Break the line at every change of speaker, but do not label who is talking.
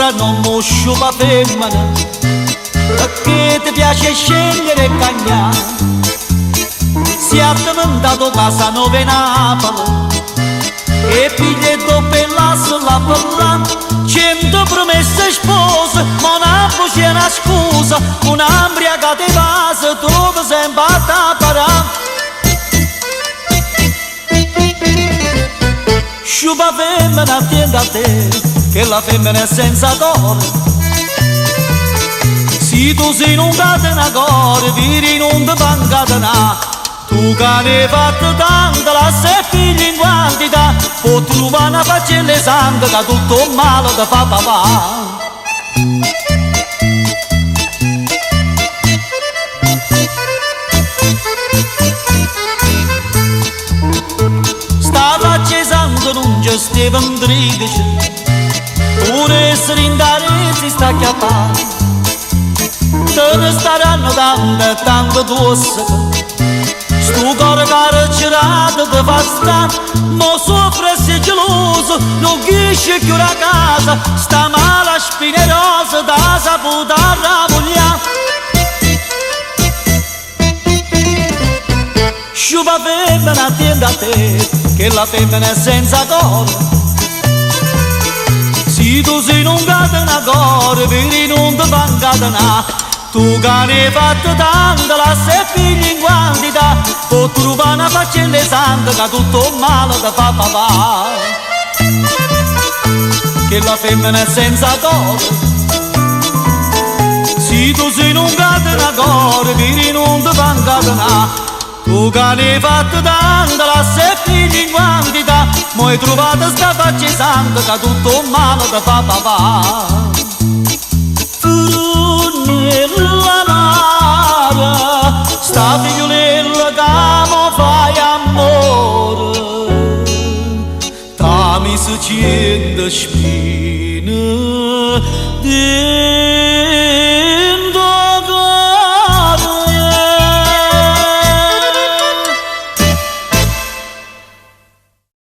ora non mi sciupa femmina, perché ti piace scegliere e cagnare. Si è addimentato casa nuova Napoli e piglia doppio lasso la bella, 100 promesse spose, ma Napoli c'è una scusa, un'ambriaca di base, dove sempre a tappare. Sciupa femmina attenta a te, che la femmina è senza cuore. Se tu sei in un catenacore, viri non ti pancatena. Tu che ne hai fatto tanto, la sei figlia in quantità, può trovare una faccella santa che tutto il male ti fa papà. Non c'è Steven 13, pure essere in Daresi sta chiappando. Te ne staranno tanto, tanto dosso, sto cuore carcerato ti fa stare, ma soffre e sei geloso, non capisci più la casa, sta male spinerosa, da saputa ravogliare. Sciupa femmina attenta a te, che la femmina è senza cuore. Se tu sei in un catenacore, vedi non ti pancatena. Tu che ne hai fatto tanto, la sei figlia in quantità, può trovare una faccella santa che tutto il male ti fa papà. Che la femmina è senza cuore. Se tu sei in un catenacore, vedi non ti pancatena. Tu che ne hai fatto tanto, la sei figlia in quantità, ma hai trovato sta faccia santa che tutto il male ti fa papà. Frunella nara, sta figliolella che mi fai amore, t'ha messo 100 spine